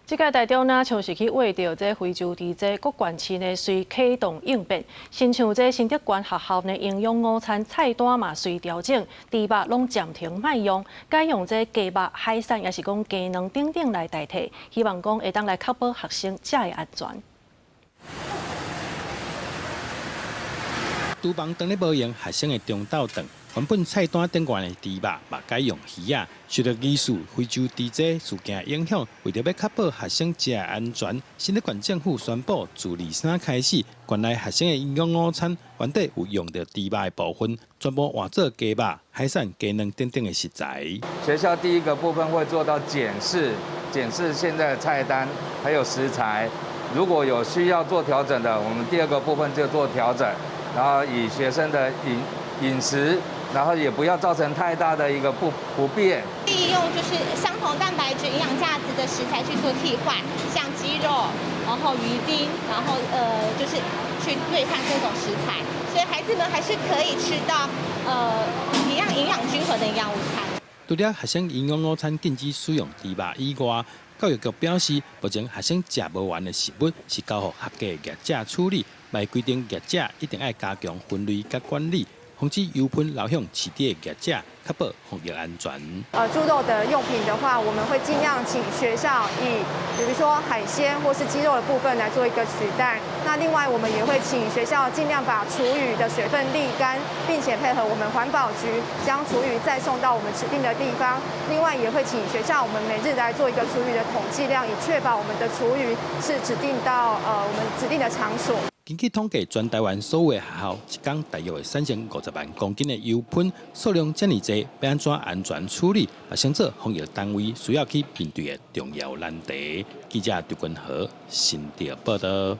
这届台中呢，像是去为着这非洲伫这各县市呢，随启动应变，亲像这新竹县学校呢，营养午餐菜单嘛随调整，猪肉拢暂停卖用，改用这鸡肉、海产，也是讲鸡卵等等来代替，希望讲会当来确保学生食的安全。厨房当咧无用，学生的中昼顿。原本菜单顶悬的猪肉，嘛改用鱼啊。受到疑似非洲猪这事件影响，为着要确保学生食安全，新竹县政府宣布，自23开始，县内学生的营养午餐原底有用到猪肉的部分，全部换做鸡肉、海产、鸡卵等等的食材。学校第一个部分会做到检视现在的菜单还有食材，如果有需要做调整的，我们第二个部分就做调整，然后以学生的饮食。然后也不要造成太大的一个不便。利用就是相同蛋白质、营养价值的食材去做替换，像鸡肉，然后鱼丁，然后就是去对换这种食材，所以孩子们还是可以吃到一样营养均衡的营养午餐。除了学生营养午餐禁止使用猪肉以外，教育局表示，目前学生食不完的食物是交予合格业者处理，卖规定业者一定要加强分类甲管理。防止油喷流向市地的业者，确保防疫安全。猪肉的用品的话，我们会尽量请学校以比如说海鲜或是鸡肉的部分来做一个取代。那另外我们也会请学校尽量把厨余的水分沥干，并且配合我们环保局将厨余再送到我们指定的地方。另外也会请学校我们每日来做一个厨余的统计量，以确保我们的厨余是指定到我们指定的场所。根据统计，全台湾所有的学校一天大约会产生50万公斤的油喷，数量这么多，要安怎安全处理？也成做防疫单位需要去面对的重要难题。记者杜君和新竹报道。